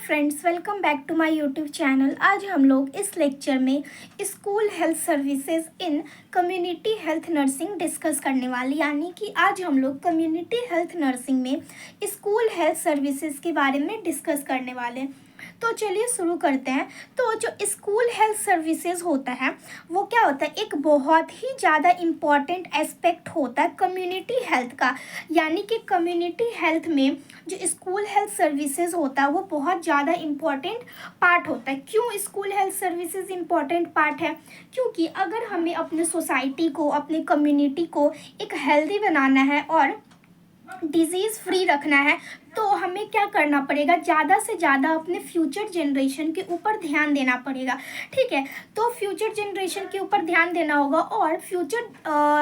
Friends, welcome back to my YouTube channel. आज हम लोग इस लेक्चर में school health services in community health nursing discuss करने वाले, यानी कि आज हम लोग कम्युनिटी हेल्थ नर्सिंग में स्कूल हेल्थ सर्विसेज के बारे में डिस्कस करने वाले हैं। तो चलिए शुरू करते हैं। तो जो स्कूल हेल्थ सर्विसेज होता है वो क्या होता है, एक बहुत ही ज़्यादा इम्पॉर्टेंट एस्पेक्ट होता है कम्युनिटी हेल्थ का। यानी कि कम्युनिटी हेल्थ में जो स्कूल हेल्थ सर्विसेज होता है वो बहुत ज़्यादा इम्पॉर्टेंट पार्ट होता है। क्यों school health services important part है? क्योंकि अगर हमें अपने सोसाइटी को, अपने कम्युनिटी को एक हेल्दी बनाना है और डिजीज़ फ्री रखना है, तो हमें क्या करना पड़ेगा, ज़्यादा से ज़्यादा अपने फ्यूचर जनरेशन के ऊपर ध्यान देना पड़ेगा। ठीक है, तो फ्यूचर जनरेशन के ऊपर ध्यान देना होगा और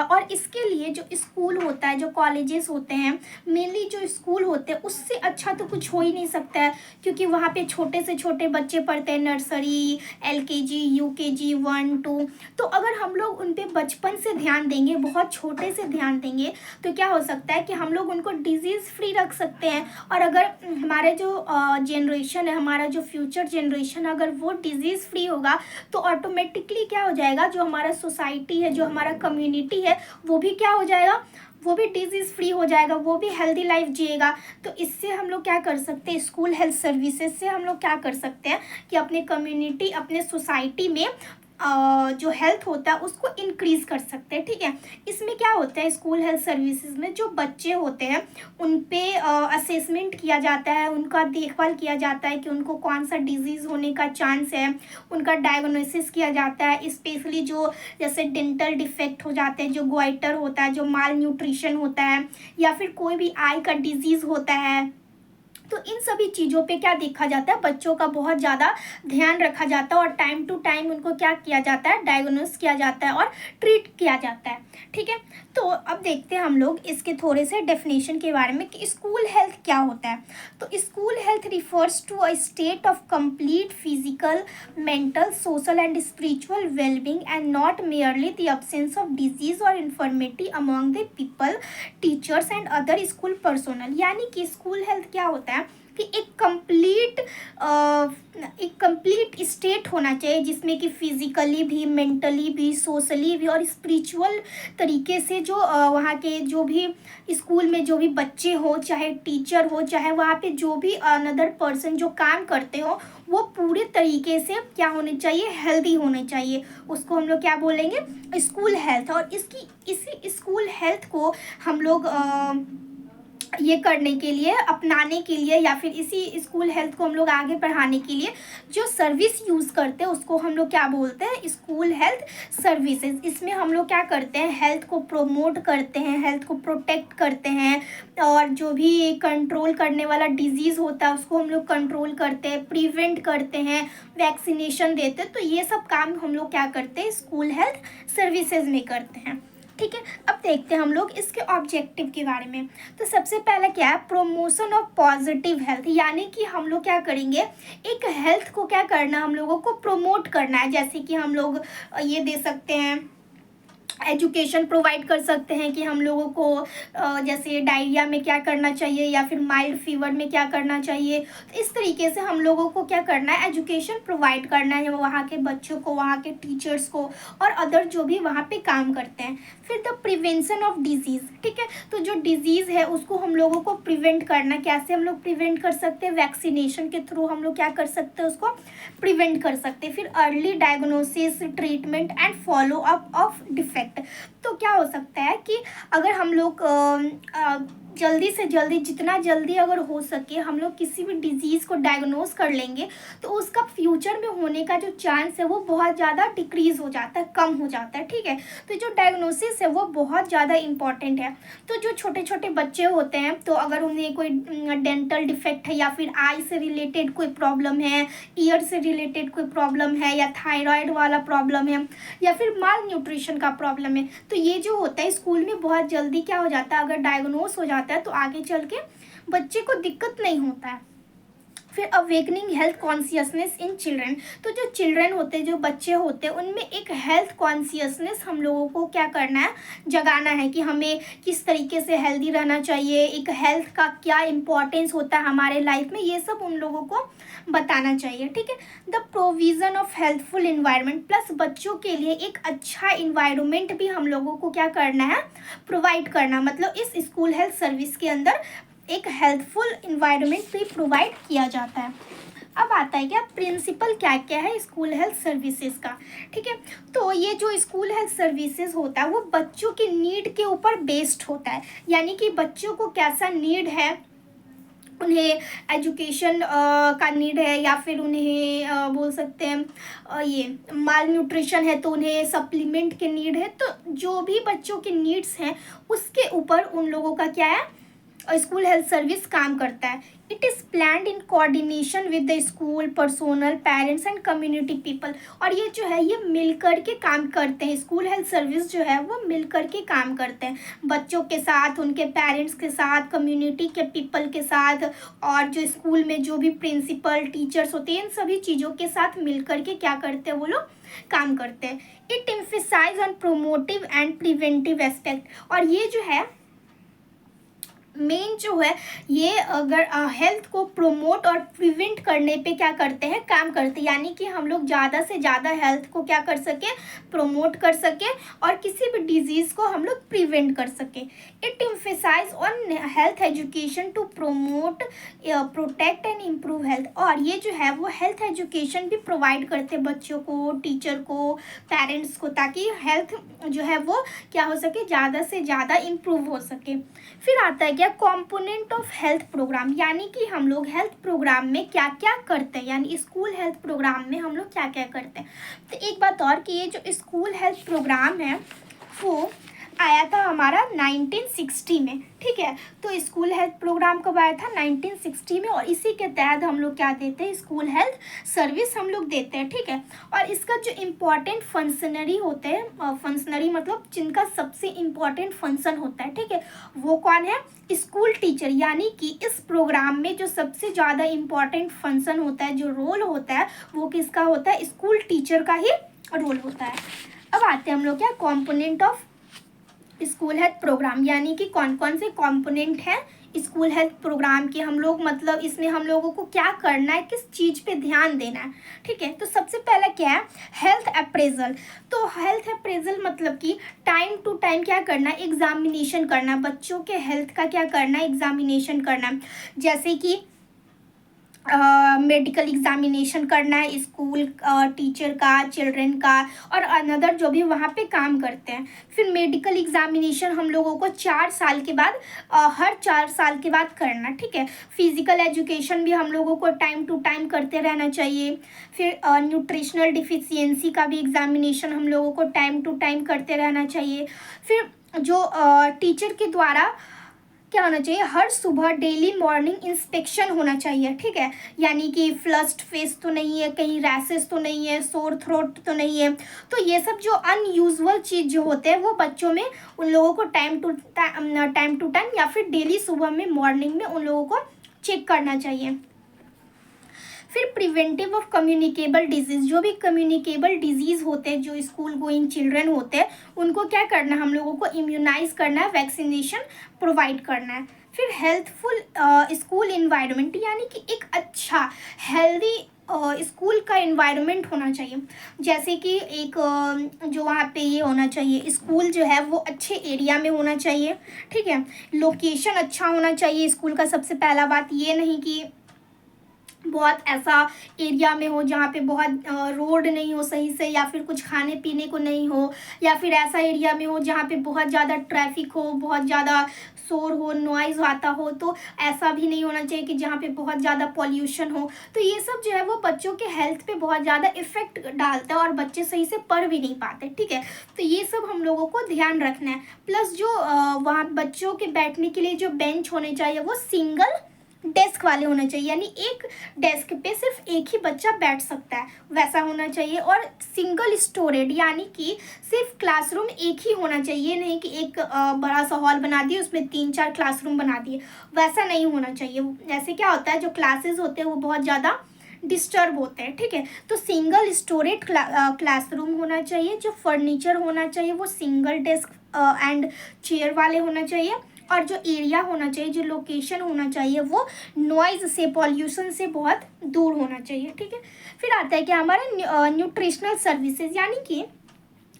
और इसके लिए जो स्कूल होता है, जो कॉलेजेस होते हैं, मेनली जो स्कूल होते हैं, उससे अच्छा तो कुछ हो ही नहीं सकता है। क्योंकि वहाँ पे छोटे से छोटे बच्चे पढ़ते हैं, नर्सरी, LKG, UKG 1 2। तो अगर हम लोग उन पर बचपन से ध्यान देंगे, बहुत छोटे से ध्यान देंगे, तो क्या हो सकता है कि हम लोग उनको डिजीज़ फ्री रख सकते हैं। और अगर हमारे जो जनरेशन है, हमारा जो फ्यूचर जनरेशन, अगर वो डिजीज़ फ्री होगा तो ऑटोमेटिकली क्या हो जाएगा, जो हमारा सोसाइटी है, जो हमारा कम्युनिटी है, वो भी क्या हो जाएगा, वो भी डिजीज़ फ्री हो जाएगा, वो भी हेल्दी लाइफ जिएगा। तो इससे हम लोग क्या कर सकते हैं, स्कूल हेल्थ सर्विसेज से हम लोग क्या कर सकते हैं कि अपने कम्युनिटी, अपने सोसाइटी में जो हेल्थ होता है उसको इंक्रीज़ कर सकते हैं। ठीक है, इसमें क्या होता है, स्कूल हेल्थ सर्विसेज में जो बच्चे होते हैं उन पे असेसमेंट किया जाता है, उनका देखभाल किया जाता है कि उनको कौन सा डिजीज़ होने का चांस है, उनका डायग्नोसिस किया जाता है। स्पेशली जो जैसे डेंटल डिफेक्ट हो जाते हैं, जो गोइटर होता है, जो माल न्यूट्रिशन होता है, या फिर कोई भी आई का डिजीज़ होता है, तो इन सभी चीज़ों पे क्या देखा जाता है, बच्चों का बहुत ज़्यादा ध्यान रखा जाता है और टाइम टू टाइम उनको क्या किया जाता है, डायग्नोस किया जाता है और ट्रीट किया जाता है। ठीक है, तो अब देखते हैं हम लोग इसके थोड़े से डेफिनेशन के बारे में कि स्कूल हेल्थ क्या होता है। तो school health refers to a state of complete physical, mental, social and spiritual wellbeing and not merely the absence of disease और infirmity among the people, teachers and other school personnel. यानी कि school health क्या होता है कि एक complete state होना चाहिए जिसमें कि फिजिकली भी, मेंटली भी, सोशली भी और स्पिरिचुअल तरीके से जो वहाँ के जो भी स्कूल में जो भी बच्चे हो, चाहे टीचर हो, चाहे वहाँ पे जो भी अनदर पर्सन जो काम करते हो, वो पूरे तरीके से क्या होने चाहिए, हेल्दी होने चाहिए। उसको हम लोग क्या बोलेंगे, स्कूल हेल्थ। और इसी स्कूल हेल्थ को हम लोग ये करने के लिए, अपनाने के लिए, या फिर इसी स्कूल हेल्थ को हम लोग आगे बढ़ाने के लिए जो सर्विस यूज़ करते हैं उसको हम लोग क्या बोलते हैं, स्कूल हेल्थ सर्विसेज। इसमें हम लोग क्या करते हैं, हेल्थ को प्रोमोट करते हैं, हेल्थ को प्रोटेक्ट करते हैं, और जो भी कंट्रोल करने वाला डिजीज़ होता है उसको हम लोग कंट्रोल करते हैं, प्रिवेंट करते हैं, वैक्सीनेशन देते हैं। तो ये सब काम हम लोग क्या करते हैं, स्कूल हेल्थ सर्विसेज में करते हैं। ठीक है, अब देखते हैं हम लोग इसके ऑब्जेक्टिव के बारे में। तो सबसे पहला क्या है, प्रमोशन ऑफ पॉजिटिव हेल्थ। यानी कि हम लोग क्या करेंगे, एक हेल्थ को क्या करना, हम लोगों को प्रमोट करना है। जैसे कि हम लोग ये दे सकते हैं, एजुकेशन प्रोवाइड कर सकते हैं कि हम लोगों को जैसे डायरिया में क्या करना चाहिए, या फिर माइल्ड फीवर में क्या करना चाहिए। तो इस तरीके से हम लोगों को क्या करना है, एजुकेशन प्रोवाइड करना है वहाँ के बच्चों को, वहाँ के टीचर्स को और अदर जो भी वहाँ पे काम करते हैं। फिर द प्रिवेंशन ऑफ डिजीज़। ठीक है, तो जो डिजीज़ है उसको हम लोगों को प्रिवेंट करना। कैसे हम लोग प्रिवेंट कर सकते हैं, वैक्सीनेशन के थ्रू हम लोग क्या कर सकते हैं, उसको प्रिवेंट कर सकते हैं। फिर early diagnosis, treatment and follow up of defect. तो क्या हो सकता है कि अगर हम लोग जल्दी से जल्दी, जितना जल्दी अगर हो सके, हम लोग किसी भी डिजीज़ को डायग्नोस कर लेंगे तो उसका फ्यूचर में होने का जो चांस है वो बहुत ज़्यादा डिक्रीज़ हो जाता है, कम हो जाता है। ठीक है, तो जो डायग्नोसिस है वो बहुत ज़्यादा इम्पॉर्टेंट है। तो जो छोटे छोटे बच्चे होते हैं, तो अगर उन्हें कोई डेंटल डिफेक्ट है, या फिर आई से रिलेटेड कोई प्रॉब्लम है, ईयर से रिलेटेड कोई प्रॉब्लम है, या थायराइड वाला प्रॉब्लम है, या फिर माल न्यूट्रिशन का प्रॉब्लम है, तो ये जो होता है स्कूल में बहुत जल्दी क्या हो जाता है, अगर डायग्नोस हो जाता है तो आगे चल के बच्चे को दिक्कत नहीं होता है। फिर awakening health consciousness in children, तो जो चिल्ड्रन होते हैं, जो बच्चे होते हैं, उनमें एक हेल्थ कॉन्शियसनेस हम लोगों को क्या करना है, जगाना है कि हमें किस तरीके से हेल्दी रहना चाहिए, एक हेल्थ का क्या इम्पोर्टेंस होता है हमारे लाइफ में, ये सब उन लोगों को बताना चाहिए। ठीक है, the provision of healthful environment, plus बच्चों के लिए एक अच्छा इन्वायरमेंट भी हम लोगों को क्या करना है, प्रोवाइड करना, मतलब इस स्कूल हेल्थ सर्विस के अंदर एक हेल्थफुल इन्वायरमेंट भी प्रोवाइड किया जाता है। अब आता है क्या प्रिंसिपल क्या क्या है स्कूल हेल्थ सर्विसेज का। ठीक है, तो ये जो स्कूल हेल्थ सर्विसेज होता है वो बच्चों की नीड के ऊपर बेस्ड होता है, यानी कि बच्चों को कैसा नीड है, उन्हें एजुकेशन का नीड है, या फिर उन्हें बोल सकते हैं ये माल न्यूट्रिशन है तो उन्हें सप्लीमेंट के नीड है, तो जो भी बच्चों के नीड्स हैं उसके ऊपर उन लोगों का क्या है, स्कूल हेल्थ सर्विस काम करता है। It is planned in coordination with the school personnel, parents and community people, और ये जो है ये मिलकर के काम करते हैं, स्कूल हेल्थ सर्विस जो है वो मिलकर के काम करते हैं बच्चों के साथ, उनके पेरेंट्स के साथ, कम्युनिटी के पीपल के साथ, और जो स्कूल में जो भी प्रिंसिपल टीचर्स होते हैं इन सभी चीज़ों के साथ मिलकर के क्या करते हैं वो लोग, काम करते हैं। It emphasize on promotive and preventive aspect, और ये जो है मेन जो है ये अगर हेल्थ को प्रोमोट और प्रिवेंट करने पे क्या करते हैं, काम करते हैं, यानी कि हम लोग ज़्यादा से ज़्यादा हेल्थ को क्या कर सके, प्रोमोट कर सके, और किसी भी डिजीज़ को हम लोग प्रिवेंट कर सके। It emphasize on health education to promote, protect and improve health, और ये जो है वो हेल्थ एजुकेशन भी प्रोवाइड करते हैं बच्चों को, टीचर को, पेरेंट्स को, ताकि हेल्थ जो है वो क्या हो सके, ज़्यादा से ज़्यादा इम्प्रूव हो सके। फिर आता है क्या कंपोनेंट ऑफ हेल्थ प्रोग्राम, यानी कि हम लोग हेल्थ प्रोग्राम में क्या क्या करते हैं, यानी स्कूल हेल्थ प्रोग्राम में हम लोग क्या क्या करते हैं। तो एक बात और कि ये जो स्कूल हेल्थ प्रोग्राम है वो आया था हमारा 1960 में। ठीक है, तो स्कूल हेल्थ प्रोग्राम कब आया था, 1960 में, और इसी के तहत हम लोग क्या देते हैं, स्कूल हेल्थ सर्विस हम लोग देते हैं। ठीक है, और इसका जो इम्पोर्टेंट फंक्शनरी होते हैं, फंक्शनरी मतलब जिनका सबसे इम्पोर्टेंट फंक्शन होता है, ठीक है, वो कौन है, स्कूल टीचर, यानी कि इस प्रोग्राम में जो सबसे ज़्यादा इम्पोर्टेंट फंक्शन होता है, जो रोल होता है, वो किसका होता है, स्कूल टीचर का ही रोल होता है। अब आते हैं हम लोग क्या component of school health program, यानी कि कौन कौन से कंपोनेंट हैं स्कूल हेल्थ प्रोग्राम के, हम लोग मतलब इसमें हम लोगों को क्या करना है, किस चीज़ पे ध्यान देना है। ठीक है, तो सबसे पहला क्या है, हेल्थ अप्रेजल। तो हेल्थ अप्रेजल मतलब कि टाइम टू टाइम क्या करना है, एग्जामिनेशन करना, बच्चों के हेल्थ का क्या करना है, एग्जामिनेशन करना, जैसे कि मेडिकल एग्जामिनेशन करना है स्कूल टीचर का, चिल्ड्रन का, और अनदर जो भी वहाँ पे काम करते हैं। फिर मेडिकल एग्जामिनेशन हम लोगों को 4 साल के बाद, हर 4 साल के बाद करना। ठीक है, फिजिकल एजुकेशन भी हम लोगों को टाइम टू टाइम करते रहना चाहिए। फिर न्यूट्रिशनल डिफिशियंसी का भी एग्जामिनेशन हम लोगों को टाइम टू टाइम करते रहना चाहिए। फिर जो टीचर के द्वारा क्या होना चाहिए, हर सुबह डेली मॉर्निंग इंस्पेक्शन होना चाहिए। ठीक है, यानी कि फ्लश्ड फेस तो नहीं है, कहीं रैसेस तो नहीं है, सोर थ्रोट तो नहीं है, तो ये सब जो अनयूजुअल चीज़ जो होते हैं वो बच्चों में उन लोगों को टाइम टू टाइम या फिर डेली सुबह में मॉर्निंग में उन लोगों को चेक करना चाहिए। फिर प्रिवेंटिव ऑफ कम्युनिकेबल डिजीज़, जो भी कम्युनिकेबल डिजीज़ होते हैं, जो स्कूल गोइंग चिल्ड्रन होते हैं, उनको क्या करना है, हम लोगों को इम्यूनाइज करना है, वैक्सीनेशन प्रोवाइड करना है। फिर हेल्थफुल स्कूल इन्वायरमेंट, यानी कि एक अच्छा हेल्दी स्कूल का इन्वायरमेंट होना चाहिए, जैसे कि एक जो वहाँ पे ये होना चाहिए, स्कूल जो है वो अच्छे एरिया में होना चाहिए। ठीक है, लोकेशन अच्छा होना चाहिए स्कूल का, सबसे पहला बात ये नहीं कि बहुत ऐसा एरिया में हो जहाँ पे बहुत रोड नहीं हो सही से, या फिर कुछ खाने पीने को नहीं हो, या फिर ऐसा एरिया में हो जहाँ पे बहुत ज़्यादा ट्रैफिक हो, बहुत ज़्यादा शोर हो, नॉइज़ आता हो, तो ऐसा भी नहीं होना चाहिए कि जहाँ पे बहुत ज़्यादा पॉल्यूशन हो। तो ये सब जो है वो बच्चों के हेल्थ पे बहुत ज़्यादा इफ़ेक्ट डालता है और बच्चे सही से पढ़ भी नहीं पाते। ठीक है, तो ये सब हम लोगों को ध्यान रखना है। प्लस जो वहाँ बच्चों के बैठने के लिए जो बेंच होने चाहिए वो सिंगल डेस्क वाले होने चाहिए, यानी एक डेस्क पे सिर्फ एक ही बच्चा बैठ सकता है वैसा होना चाहिए। और सिंगल स्टोरेड, यानी कि सिर्फ क्लासरूम एक ही होना चाहिए, नहीं कि एक बड़ा सा हॉल बना दिए उसमें 3-4 क्लासरूम बना दिए, वैसा नहीं होना चाहिए। ऐसे क्या होता है, जो क्लासेस होते हैं वो बहुत ज़्यादा डिस्टर्ब होते हैं, ठीक है। तो सिंगल स्टोरेज क्लासरूम होना चाहिए। जो फर्नीचर होना चाहिए वो सिंगल डेस्क एंड चेयर वाले होना चाहिए। और जो एरिया होना चाहिए, जो लोकेशन होना चाहिए, वो नॉइज़ से, पॉल्यूशन से बहुत दूर होना चाहिए, ठीक है। फिर आता है कि हमारा न्यूट्रिशनल सर्विसेज, यानी कि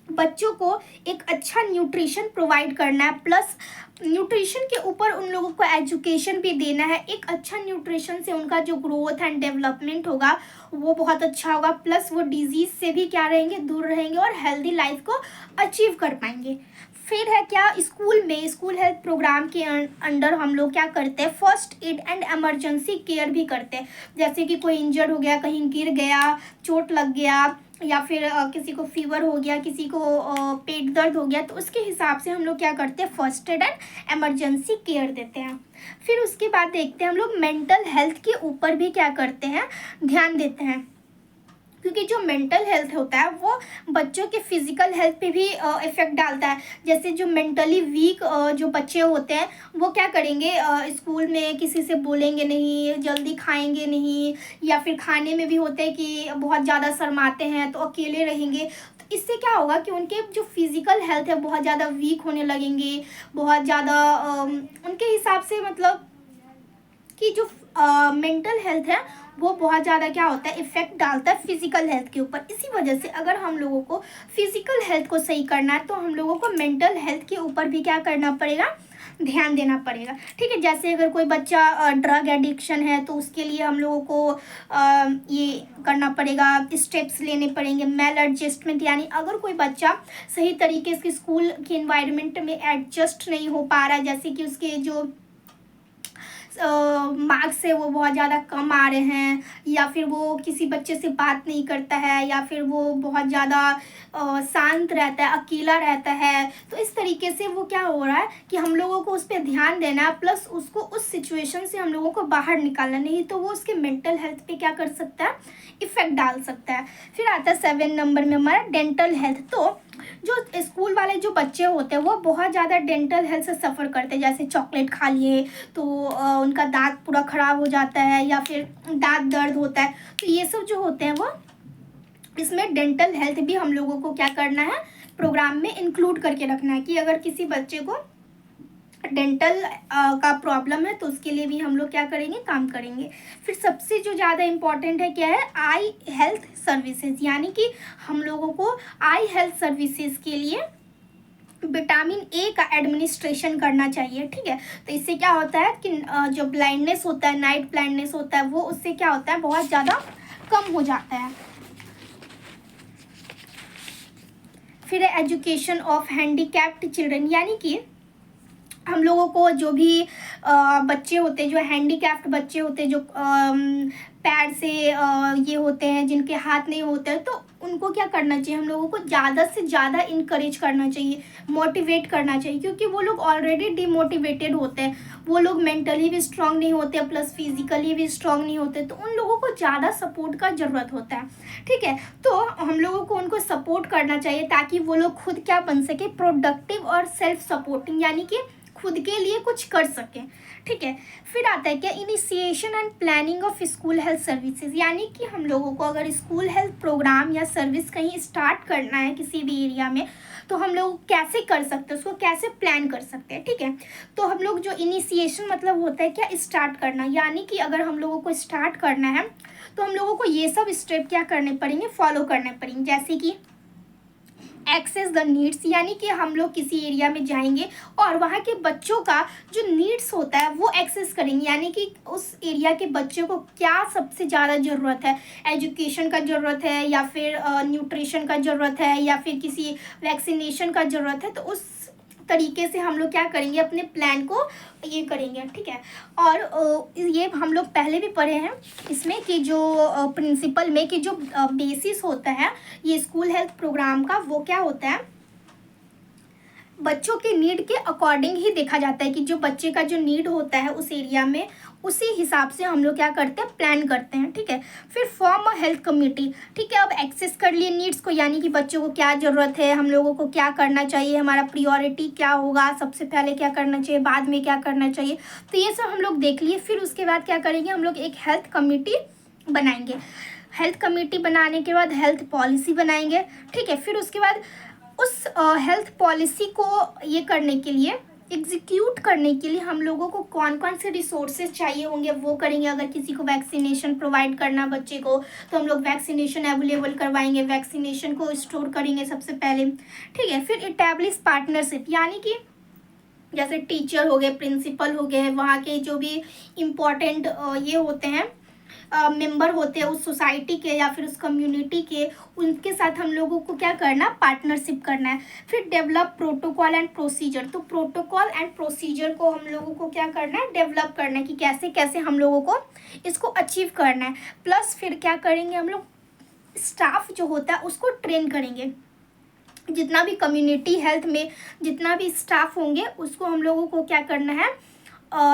बच्चों को एक अच्छा न्यूट्रिशन प्रोवाइड करना है, प्लस न्यूट्रिशन के ऊपर उन लोगों को एजुकेशन भी देना है। एक अच्छा न्यूट्रिशन से उनका जो ग्रोथ एंड डेवलपमेंट होगा वो बहुत अच्छा होगा, प्लस वो डिजीज़ से भी क्या रहेंगे, दूर रहेंगे और हेल्दी लाइफ को अचीव कर पाएंगे। फिर है क्या, स्कूल में स्कूल हेल्थ प्रोग्राम के अंडर हम लोग क्या करते हैं, first aid and emergency care भी करते हैं। जैसे कि कोई इंजर्ड हो गया, कहीं गिर गया, चोट लग गया, या फिर किसी को फीवर हो गया, किसी को पेट दर्द हो गया, तो उसके हिसाब से हम लोग क्या करते हैं, first aid and emergency care देते हैं। फिर उसके बाद देखते हैं हम लोग मेंटल हेल्थ के ऊपर भी क्या करते हैं, ध्यान देते हैं। क्योंकि जो मेंटल हेल्थ होता है वो बच्चों के फिजिकल हेल्थ पे भी इफ़ेक्ट डालता है। जैसे जो मेंटली वीक जो बच्चे होते हैं वो क्या करेंगे, स्कूल में किसी से बोलेंगे नहीं, जल्दी खाएंगे नहीं, या फिर खाने में भी होते हैं कि बहुत ज़्यादा शर्माते हैं तो अकेले रहेंगे। तो इससे क्या होगा कि उनके जो फिजिकल हेल्थ है बहुत ज़्यादा वीक होने लगेंगे, बहुत ज़्यादा उनके हिसाब से, मतलब कि जो मेंटल हेल्थ है वो बहुत ज़्यादा क्या होता है, इफ़ेक्ट डालता है फिजिकल हेल्थ के ऊपर। इसी वजह से अगर हम लोगों को फिजिकल हेल्थ को सही करना है तो हम लोगों को मेंटल हेल्थ के ऊपर भी क्या करना पड़ेगा, ध्यान देना पड़ेगा, ठीक है। जैसे अगर कोई बच्चा ड्रग एडिक्शन है तो उसके लिए हम लोगों को ये करना पड़ेगा, स्टेप्स लेने पड़ेंगे। मेल एडजस्टमेंट, यानी अगर कोई बच्चा सही तरीके से स्कूल के इन्वायरमेंट में एडजस्ट नहीं हो पा रहा है, जैसे कि उसके जो मार्क्स है वो बहुत ज़्यादा कम आ रहे हैं, या फिर वो किसी बच्चे से बात नहीं करता है, या फिर वो बहुत ज़्यादा शांत रहता है, अकेला रहता है, तो इस तरीके से वो क्या हो रहा है कि हम लोगों को उस पर ध्यान देना है, प्लस उसको उस सिचुएशन से हम लोगों को बाहर निकालना, नहीं तो वो उसके मेंटल हेल्थ पे क्या कर सकता है, इफ़ेक्ट डाल सकता है। फिर आता है 7 नंबर में हमारा डेंटल हेल्थ। तो जो स्कूल वाले जो बच्चे होते हैं वो बहुत ज़्यादा डेंटल हेल्थ से सफ़र करते हैं। जैसे चॉकलेट खा लिए तो उनका दांत पूरा ख़राब हो जाता है, या फिर दांत दर्द होता है, तो ये सब जो होते हैं वो, इसमें डेंटल हेल्थ भी हम लोगों को क्या करना है, प्रोग्राम में इंक्लूड करके रखना है कि अगर किसी बच्चे को डेंटल का प्रॉब्लम है तो उसके लिए भी हम लोग क्या करेंगे, काम करेंगे। फिर सबसे जो ज़्यादा इम्पॉर्टेंट है क्या है, आई हेल्थ सर्विसेज, यानी कि हम लोगों को आई हेल्थ सर्विसेज के लिए विटामिन ए का एडमिनिस्ट्रेशन करना चाहिए, ठीक है। तो इससे क्या होता है कि जो ब्लाइंडनेस होता है, नाइट ब्लाइंडनेस होता है, वो उससे क्या होता है, बहुत ज़्यादा कम हो जाता है। फिर है एजुकेशन ऑफ हैंडीकैप्ड चिल्ड्रन, यानी कि हम लोगों को जो भी बच्चे होते हैं, जो हैंडीकैप्ड बच्चे होते हैं, जो पैर से ये होते हैं, जिनके हाथ नहीं होते हैं, तो उनको क्या करना चाहिए, हम लोगों को ज़्यादा से ज़्यादा इनकरेज करना चाहिए, मोटिवेट करना चाहिए, क्योंकि वो लोग ऑलरेडी डिमोटिवेटेड होते हैं, वो लोग मेंटली भी स्ट्रांग नहीं होते, प्लस फिजिकली भी स्ट्रांग नहीं होते, तो उन लोगों को ज़्यादा सपोर्ट का ज़रूरत होता है, ठीक है। तो हम लोगों को उनको सपोर्ट करना चाहिए ताकि वो लोग खुद क्या बन सके, प्रोडक्टिव और सेल्फ सपोर्टिंग, यानी कि खुद के लिए कुछ कर सकें, ठीक है। फिर आता है क्या, initiation and planning of school health services, यानी कि हम लोगों को अगर स्कूल हेल्थ प्रोग्राम या सर्विस कहीं स्टार्ट करना है किसी भी एरिया में, तो हम लोग कैसे कर सकते हैं, उसको कैसे प्लान कर सकते हैं, ठीक है। तो हम लोग जो इनिशिएशन मतलब होता है क्या, स्टार्ट करना, यानी कि अगर हम लोगों को स्टार्ट करना है तो हम लोगों को ये सब स्टेप क्या करने पड़ेंगे, फॉलो करने पड़ेंगे। जैसे कि एक्सेस द नीड्स, यानी कि हम लोग किसी एरिया में जाएंगे और वहाँ के बच्चों का जो नीड्स होता है वो एक्सेस करेंगे, यानी कि उस एरिया के बच्चों को क्या सबसे ज़्यादा ज़रूरत है, एजुकेशन का ज़रूरत है, या फिर न्यूट्रिशन का ज़रूरत है, या फिर किसी वैक्सीनेशन का ज़रूरत है, तो उस तरीके से हम लोग क्या करेंगे, अपने प्लान को ये करेंगे, ठीक है। और ये हम लोग पहले भी पढ़े हैं इसमें कि जो प्रिंसिपल में कि जो बेसिस होता है ये स्कूल हेल्थ प्रोग्राम का, वो क्या होता है, बच्चों के नीड के अकॉर्डिंग ही देखा जाता है कि जो बच्चे का जो नीड होता है उस एरिया में उसी हिसाब से हम लोग क्या करते हैं, प्लान करते हैं, ठीक है। फिर फॉर्म अ हेल्थ कमिटी, ठीक है। अब एक्सेस कर लिए नीड्स को, यानी कि बच्चों को क्या ज़रूरत है, हम लोगों को क्या करना चाहिए, हमारा प्रायोरिटी क्या होगा, सबसे पहले क्या करना चाहिए, बाद में क्या करना चाहिए, तो ये सब हम लोग देख लिए। फिर उसके बाद क्या करेंगे, हम लोग एक हेल्थ कमिटी बनाएंगे। हेल्थ कमेटी बनाने के बाद हेल्थ पॉलिसी बनाएंगे, ठीक है। फिर उसके बाद उस हेल्थ पॉलिसी को ये करने के लिए, एग्जीक्यूट करने के लिए हम लोगों को कौन कौन से रिसोर्सेज चाहिए होंगे वो करेंगे। अगर किसी को वैक्सीनेशन प्रोवाइड करना बच्चे को, तो हम लोग वैक्सीनेशन अवेलेबल करवाएंगे, वैक्सीनेशन को स्टोर करेंगे सबसे पहले, ठीक है। फिर इटैब्लिश पार्टनरशिप, यानी कि जैसे टीचर हो गए, प्रिंसिपल हो गए, वहाँ के जो भी इम्पोर्टेंट ये होते हैं, मेंबर होते हैं उस सोसाइटी के या फिर उस कम्युनिटी के, उनके साथ हम लोगों को क्या करना, पार्टनरशिप करना है। फिर डेवलप प्रोटोकॉल एंड प्रोसीजर, तो प्रोटोकॉल एंड प्रोसीजर को हम लोगों को क्या करना है, डेवलप करना है कि कैसे कैसे हम लोगों को इसको अचीव करना है। प्लस फिर क्या करेंगे, हम लोग स्टाफ जो होता है उसको ट्रेन करेंगे। जितना भी कम्युनिटी हेल्थ में जितना भी स्टाफ होंगे उसको हम लोगों को क्या करना है,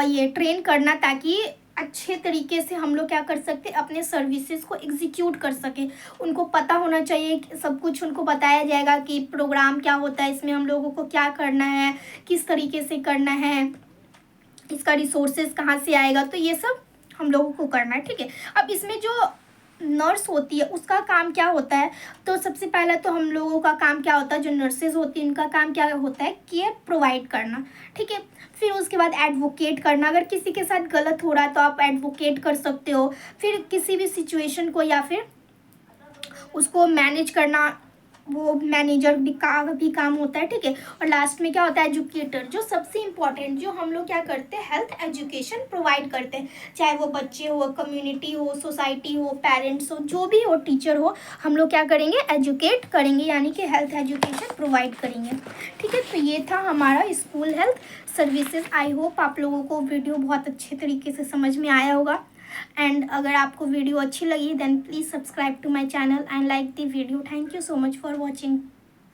ये ट्रेन करना, ताकि अच्छे तरीके से हम लोग क्या कर सकते, अपने सर्विसेज को एग्जीक्यूट कर सके। उनको पता होना चाहिए, सब कुछ उनको बताया जाएगा कि प्रोग्राम क्या होता है, इसमें हम लोगों को क्या करना है, किस तरीके से करना है, इसका रिसोर्सेज कहाँ से आएगा, तो ये सब हम लोगों को करना है, ठीक है। अब इसमें जो नर्स होती है उसका काम क्या होता है, तो सबसे पहला तो हम लोगों का काम क्या होता है, जो नर्सेज होती हैं उनका काम क्या होता है, केयर प्रोवाइड करना, ठीक है। फिर उसके बाद एडवोकेट करना, अगर किसी के साथ गलत हो रहा है तो आप एडवोकेट कर सकते हो। फिर किसी भी सिचुएशन को या फिर उसको मैनेज करना, वो मैनेजर भी काम होता है, ठीक है। और लास्ट में क्या होता है, एजुकेटर, जो सबसे इम्पोर्टेंट, जो हम लोग क्या करते हैं, हेल्थ एजुकेशन प्रोवाइड करते हैं। चाहे वो बच्चे हो, कम्युनिटी हो, सोसाइटी हो, पेरेंट्स हो, जो भी हो, टीचर हो, हम लोग क्या करेंगे, एजुकेट करेंगे, यानी कि हेल्थ एजुकेशन प्रोवाइड करेंगे, ठीक है। तो ये था हमारा school health services. I hope आप लोगों को वीडियो बहुत अच्छे तरीके से समझ में आया होगा। एंड अगर आपको वीडियो अच्छी लगी then please subscribe to my channel and like the video. Thank you so much for watching.